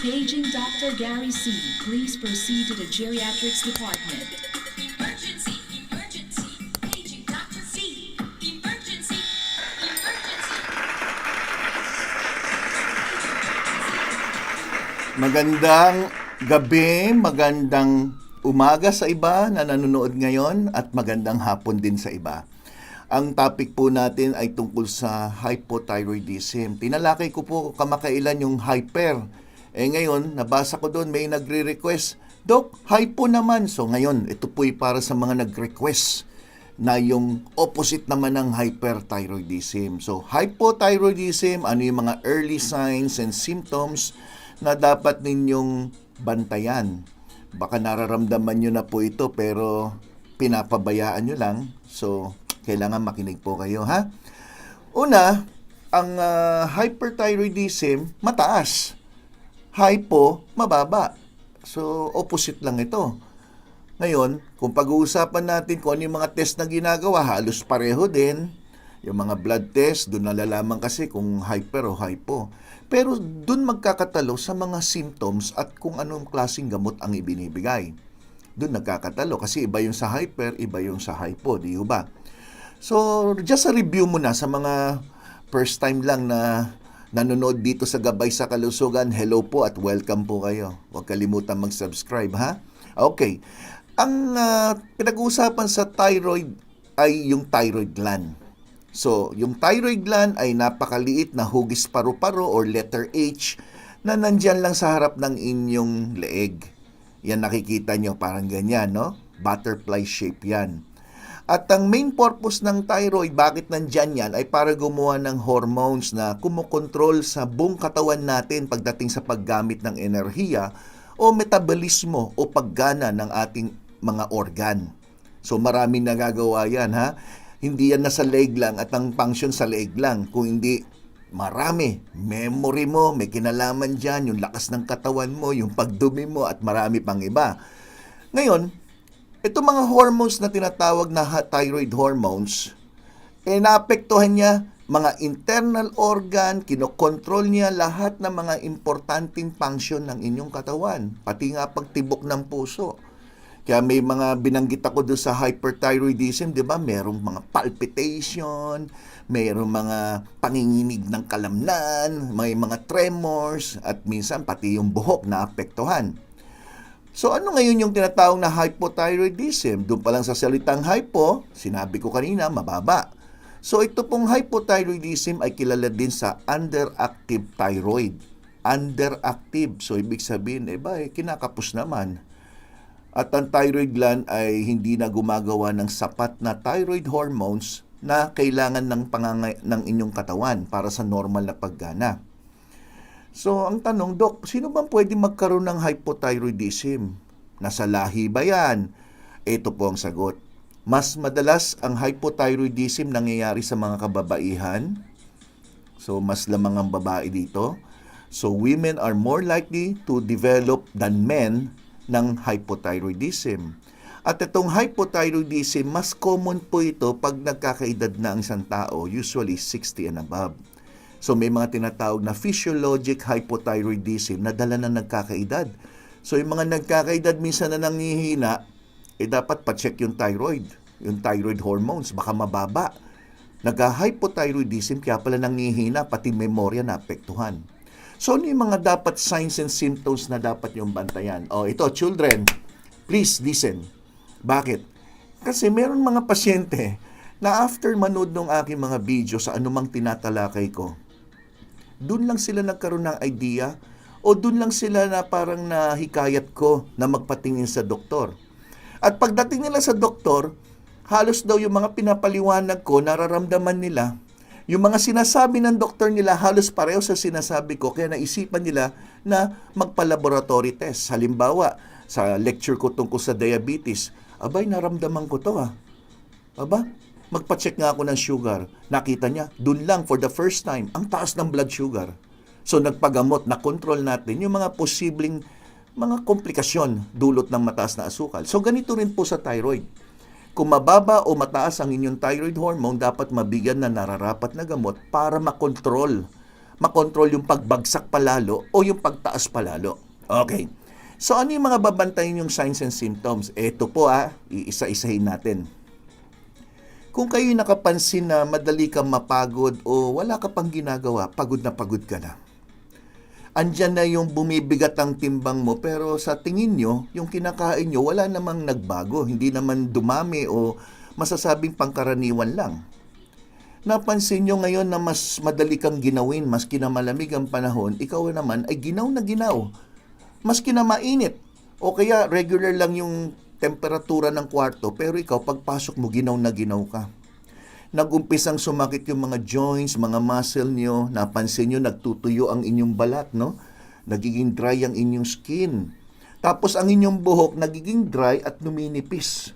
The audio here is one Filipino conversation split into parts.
Paging Dr. Gary C. Please proceed to the geriatrics department. Emergency! Emergency! Paging Dr. C! Emergency! Emergency! Magandang gabi, magandang umaga sa iba na nanonood ngayon at magandang hapon din sa iba. Ang topic po natin ay tungkol sa hypothyroidism. Tinalakay ko po kamakailan yung hyper. Ngayon, nabasa ko doon may nagre-request, Dok, hypo naman. So ngayon, ito po'y para sa mga nag-request na yung opposite naman ng hyperthyroidism. So hypothyroidism, ano yung mga early signs and symptoms na dapat ninyong bantayan. Baka nararamdaman nyo na po ito pero pinapabayaan nyo lang. So, kailangan makinig po kayo, ha? Una, ang hyperthyroidism, mataas. Hypo, mababa. So, opposite lang ito. Ngayon, kung pag-uusapan natin kung ano yung mga test na ginagawa, halos pareho din. Yung mga blood test, doon nalalaman kasi kung hyper o hypo. Pero doon magkakatalo sa mga symptoms at kung anong klaseng gamot ang ibinibigay. Doon nagkakatalo kasi iba yung sa hyper, iba yung sa hypo, di ba? So, just a review muna sa mga first time lang na nanonood dito sa Gabay sa Kalusugan. Hello po at welcome po kayo. Huwag kalimutan mag-subscribe, ha? Okay. Ang pinag-uusapan sa thyroid ay yung thyroid gland. So, yung thyroid gland ay napakaliit na hugis paru-paro or letter H na nandyan lang sa harap ng inyong leeg. Yan nakikita nyo, parang ganyan, no? Butterfly shape yan. At ang main purpose ng thyroid, bakit nandyan yan, ay para gumawa ng hormones na kumokontrol sa buong katawan natin pagdating sa paggamit ng enerhiya o metabolismo o paggana ng ating mga organ. So, maraming nagagawa yan, ha? Hindi yan nasa leg lang at ang function sa leg lang. Kung hindi, marami. Memory mo, may kinalaman dyan, yung lakas ng katawan mo, yung pagdumi mo, at marami pang iba. Ngayon, itong mga hormones na tinatawag na thyroid hormones, naapektuhan niya mga internal organ, kinokontrol niya lahat ng mga importanteng function ng inyong katawan, pati nga pagtibok ng puso. Kaya may mga binanggit ako doon sa hyperthyroidism, di ba? Merong mga palpitation, merong mga panginginig ng kalamnan, may mga tremors, at minsan pati yung buhok na apektuhan. So ano ngayon yung tinatawag na hypothyroidism? Doon pa lang sa salitang hypo, sinabi ko kanina, mababa. So ito pong hypothyroidism ay kilala din sa underactive thyroid. Underactive, so ibig sabihin, kinakapos naman. At ang thyroid gland ay hindi na gumagawa ng sapat na thyroid hormones na kailangan ng inyong katawan para sa normal na paggana. So, ang tanong, Dok, sino bang pwede magkaroon ng hypothyroidism? Nasa lahi ba yan? Ito po ang sagot. Mas madalas ang hypothyroidism nangyayari sa mga kababaihan. So, mas lamang ang babae dito. So, women are more likely to develop than men ng hypothyroidism. At itong hypothyroidism, mas common po ito pag nagkakaedad na ang isang tao, usually 60 and above. So may mga tinatawag na physiologic hypothyroidism na dala na nagkakaedad. So yung mga nagkakaedad minsan na nangihina, dapat pa-check yung thyroid hormones, baka mababa. Nagka-hypothyroidism, kaya pala nangihina, pati memorya na apektuhan. So, ano yung mga dapat signs and symptoms na dapat yung bantayan? Ito, children, please listen. Bakit? Kasi meron mga pasyente na after manood ng aking mga video sa anumang tinatalakay ko, dun lang sila nagkaroon ng idea o dun lang sila na parang nahikayat ko na magpatingin sa doktor. At pagdating nila sa doktor, halos daw yung mga pinapaliwanag ko, nararamdaman nila, yung mga sinasabi ng doktor nila halos pareho sa sinasabi ko, kaya naisipan nila na magpa-laboratory test. Halimbawa, sa lecture ko tungkol sa diabetes, naramdaman ko to . Magpa-check nga ako ng sugar. Nakita niya, dun lang for the first time, ang taas ng blood sugar. So nagpagamot, na-control natin yung mga posibleng mga komplikasyon dulot ng mataas na asukal. So ganito rin po sa thyroid. Kung mababa o mataas ang inyong thyroid hormone, dapat mabigyan na nararapat na gamot para makontrol makontrol yung pagbagsak palalo o yung pagtaas palalo. Okay. So ano yung mga babantayin yung signs and symptoms? Ito po iisa-isahin natin. Kung kayo'y nakapansin na madali kang mapagod o wala ka pang ginagawa, pagod ka na. Andyan na yung bumibigat ang timbang mo pero sa tingin nyo, yung kinakain nyo, wala namang nagbago. Hindi naman dumami o masasabing pangkaraniwan lang. Napansin nyo ngayon na mas madali kang ginawin, maski na malamig ang panahon, ikaw naman ay ginaw na ginaw. Maski na mainit. O kaya regular lang yung temperatura ng kwarto, pero ikaw pagpasok mo ginaw na ginaw ka. Nag-umpisang sumakit yung mga joints, mga muscle nyo, napansin nyo nagtutuyo ang inyong balat, no? Nagiging dry ang inyong skin. Tapos ang inyong buhok nagiging dry at numinipis.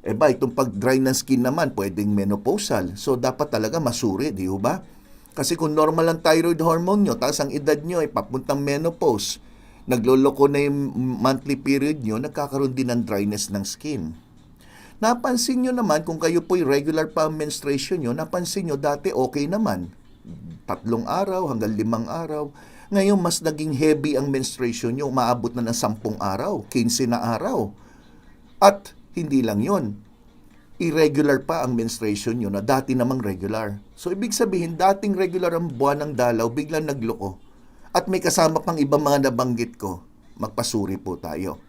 Itong pag-dry ng skin naman, pwedeng menopausal. So, dapat talaga masuri, di ba? Kasi kung normal ang thyroid hormone nyo, tapos ang edad nyo ay papuntang menopause, nagloloko na yung monthly period nyo, nagkakaroon din ng dryness ng skin. Napansin nyo naman, kung kayo po'y regular pa ang menstruation nyo, napansin nyo dati okay naman. 3 araw hanggang 5 araw. Ngayon, mas naging heavy ang menstruation nyo, umaabot na ng 10 araw, 15 na araw. At hindi lang yon, irregular pa ang menstruation nyo na dati namang regular. So, ibig sabihin, dating regular ang buwan ng dalaw, biglang nagloko. At may kasama pang ibang mga nabanggit ko, magpasuri po tayo.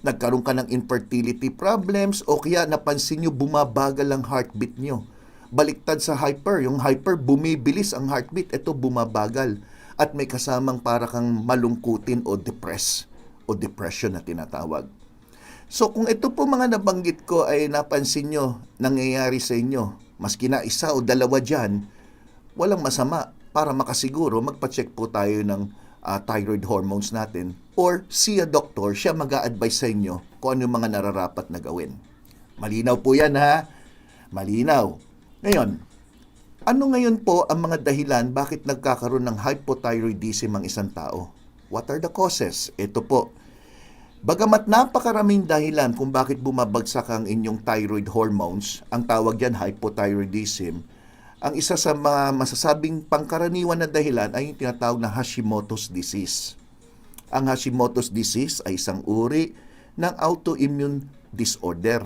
Nagkaroon ka ng infertility problems o kaya napansin nyo bumabagal ang heartbeat nyo. Baliktad sa hyper, yung hyper bumibilis ang heartbeat, ito bumabagal. At may kasamang para kang malungkutin o depression na tinatawag. So kung ito po mga nabanggit ko ay napansin nyo, nangyayari sa inyo, maski na 1 o 2 dyan, walang masama. Para makasiguro, magpa-check po tayo ng thyroid hormones natin or see a doctor, siya mag-a-advise sa inyo kung ano yung mga nararapat na gawin. Malinaw po yan ha? Malinaw. Ngayon, ano ngayon po ang mga dahilan bakit nagkakaroon ng hypothyroidism ang isang tao? What are the causes? Ito po. Bagamat napakaraming dahilan kung bakit bumabagsak ang inyong thyroid hormones, ang tawag yan hypothyroidism, ang isa sa mga masasabing pangkaraniwan na dahilan ay yung tinatawag na Hashimoto's disease. Ang Hashimoto's disease ay isang uri ng autoimmune disorder.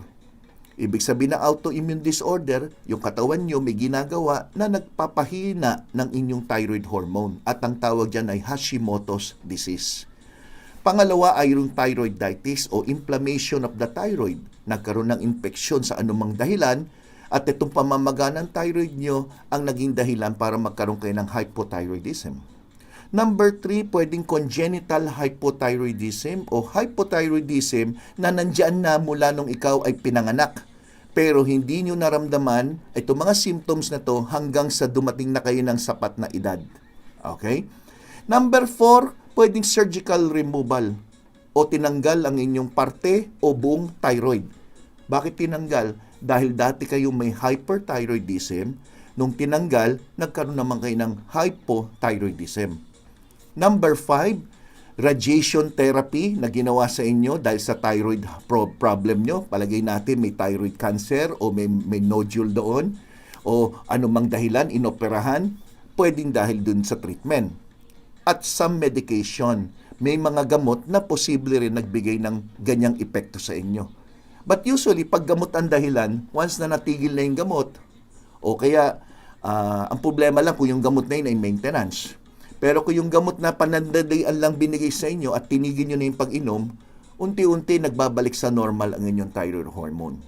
Ibig sabihin ng autoimmune disorder, yung katawan nyo may ginagawa na nagpapahina ng inyong thyroid hormone at ang tawag dyan ay Hashimoto's disease. Pangalawa ay yung thyroiditis o inflammation of the thyroid. Nagkaroon ng infeksyon sa anumang dahilan at itong pamamaga ng thyroid nyo ang naging dahilan para magkaroon kayo ng hypothyroidism. Number 3, pwedeng congenital hypothyroidism o hypothyroidism na nandyan na mula nung ikaw ay pinanganak. Pero hindi nyo naramdaman itong mga symptoms na to hanggang sa dumating na kayo ng sapat na edad. Okay? Number 4, pwedeng surgical removal o tinanggal ang inyong parte o buong thyroid. Bakit tinanggal? Dahil dati kayo may hyperthyroidism, nung tinanggal, nagkaroon naman kayo ng hypothyroidism. Number 5, radiation therapy na ginawa sa inyo dahil sa thyroid problem nyo. Palagay natin may thyroid cancer o may nodule doon o anumang dahilan, inoperahan, pwedeng dahil dun sa treatment. At some medication, may mga gamot na posible rin nagbigay ng ganyang epekto sa inyo. But usually, pag gamot ang dahilan, once na natigil na yung gamot, o kaya ang problema lang kung yung gamot na yun ay maintenance. Pero kung yung gamot na panandalian lang binigay sa inyo at tinigil nyo na yung pag-inom, unti-unti nagbabalik sa normal ang inyong thyroid hormone.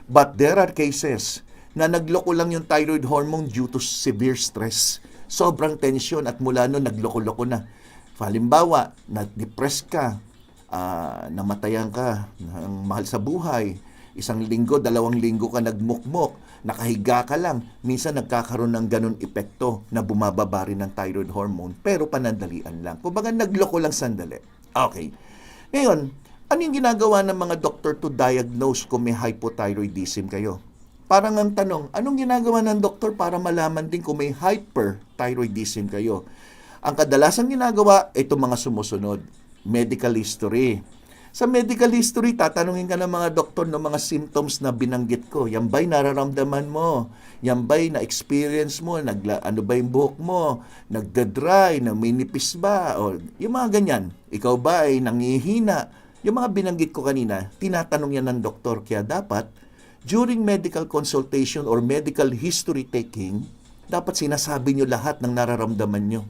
But there are cases na nagloko lang yung thyroid hormone due to severe stress. Sobrang tension at mula nun nagloko-loko na. Halimbawa, na-depress ka, namatayan ka ng mahal sa buhay, 1 linggo, 2 linggo ka nagmukmok, nakahiga ka lang, minsan nagkakaroon ng ganun epekto na bumababa rin ng thyroid hormone, pero panandalian lang. Kumbaga nagloko lang sandali. Okay. Ngayon, ano yung ginagawa ng mga doktor to diagnose kung may hypothyroidism kayo? Parang ang tanong, anong ginagawa ng doktor para malaman din kung may hyperthyroidism kayo? Ang kadalasang ginagawa, itong mga sumusunod. Medical history. Sa medical history, tatanungin ka ng mga doktor ng mga symptoms na binanggit ko. Yan ba'y nararamdaman mo? Yan ba'y na-experience mo? Ano ba yung buhok mo? Nagda-dry? Naminipis ba? O yung mga ganyan. Ikaw ba ay nangihina? Yung mga binanggit ko kanina, tinatanong yan ng doktor. Kaya dapat, during medical consultation or medical history taking, dapat sinasabi nyo lahat ng nararamdaman nyo.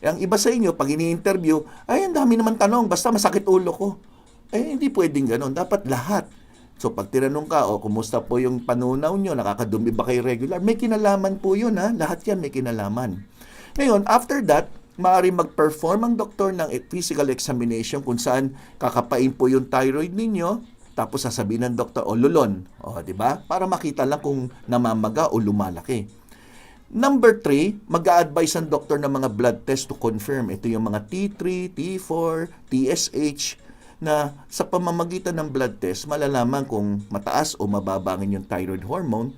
Ang iba sa inyo, pag ini-interview, ay, ang dami naman tanong, basta masakit ulo ko. Hindi pwedeng ganon. Dapat lahat. So, pag tinanong ka, kumusta po yung panunaw nyo? Nakakadumi ba kayo regular? May kinalaman po yun, ha? Lahat yan may kinalaman. Ngayon, after that, maaari mag-perform ang doktor ng physical examination kung saan kakapain po yung thyroid ninyo, tapos sasabihin ng doktor, lulon. Di ba? Para makita lang kung namamaga o lumalaki. Number 3, mag-a-advise ang doktor ng mga blood test to confirm. Ito yung mga T3, T4, TSH na sa pamamagitan ng blood test, malalaman kung mataas o mababa ang inyong thyroid hormone.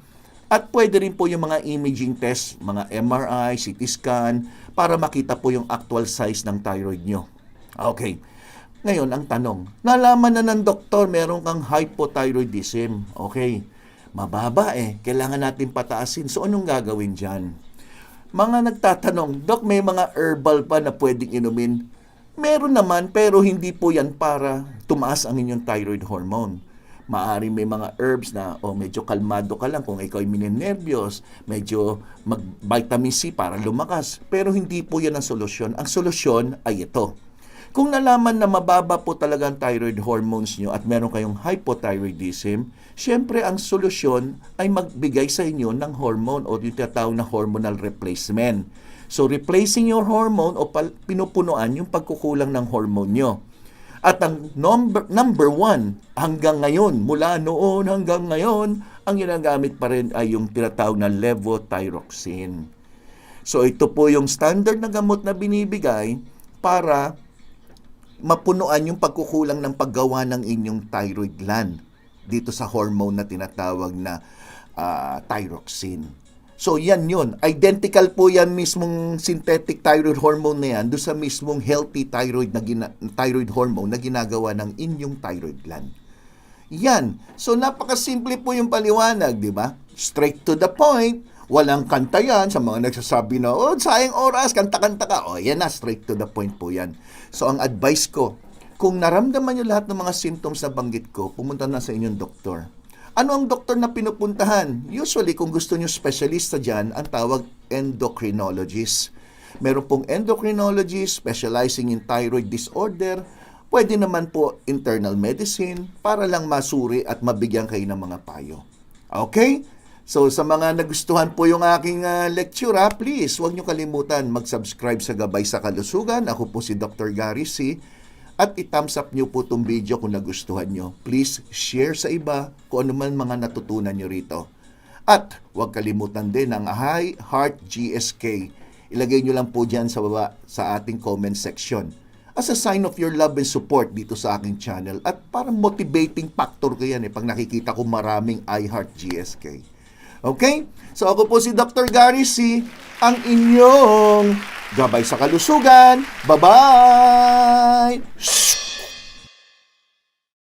At pwede rin po yung mga imaging test, mga MRI, CT scan, para makita po yung actual size ng thyroid nyo. Okay. Ngayon, ang tanong, nalaman na ng doktor meron kang hypothyroidism. Okay. Mababa kailangan natin pataasin. So, anong gagawin dyan? Mga nagtatanong, Dok, may mga herbal pa na pwedeng inumin? Meron naman, pero hindi po yan para tumaas ang inyong thyroid hormone. Maaaring may mga herbs na, medyo kalmado ka lang kung ikaw ay minenervyos, medyo mag-vitamin C para lumakas. Pero hindi po yan ang solusyon. Ang solusyon ay ito. Kung nalaman na mababa po talaga ang thyroid hormones nyo at meron kayong hypothyroidism, syempre ang solusyon ay magbigay sa inyo ng hormone o yung tinatawag na hormonal replacement. So, replacing your hormone o pinupunuan yung pagkukulang ng hormone nyo. At ang number 1, hanggang ngayon, mula noon hanggang ngayon, ang ginagamit pa rin ay yung tinatawag na levothyroxine. So, ito po yung standard na gamot na binibigay para mapunuan yung pagkukulang ng paggawa ng inyong thyroid gland dito sa hormone na tinatawag na thyroxine. So, yan yun. Identical po yan mismong synthetic thyroid hormone na yan doon sa mismong healthy thyroid hormone na ginagawa ng inyong thyroid gland. Yan. So, napakasimple po yung paliwanag, di ba? Straight to the point. Walang kanta yan sa mga nagsasabi na, sayang oras, kanta-kanta ka. Yan na, straight to the point po yan. So, ang advice ko, kung naramdaman nyo lahat ng mga symptoms na banggit ko, pumunta na sa inyong doktor. Ano ang doktor na pinupuntahan? Usually, kung gusto nyo specialista dyan, ang tawag endocrinologist. Meron pong endocrinologist specializing in thyroid disorder. Pwede naman po internal medicine para lang masuri at mabigyan kayo ng mga payo. Okay? So, sa mga nagustuhan po yung aking lecture, please, huwag nyo kalimutan mag-subscribe sa Gabay sa Kalusugan. Ako po si Dr. Gary C. At i-thumbs up nyo po itong video kung nagustuhan nyo. Please, share sa iba kung ano man mga natutunan nyo rito. At huwag kalimutan din ang I Heart GSK. Ilagay nyo lang po dyan sa baba sa ating comment section. As a sign of your love and support dito sa aking channel. At parang motivating factor ko yan pag nakikita ko maraming I Heart GSK. Okay? So ako po si Dr. Gary C., ang inyong Gabay sa Kalusugan. Bye-bye!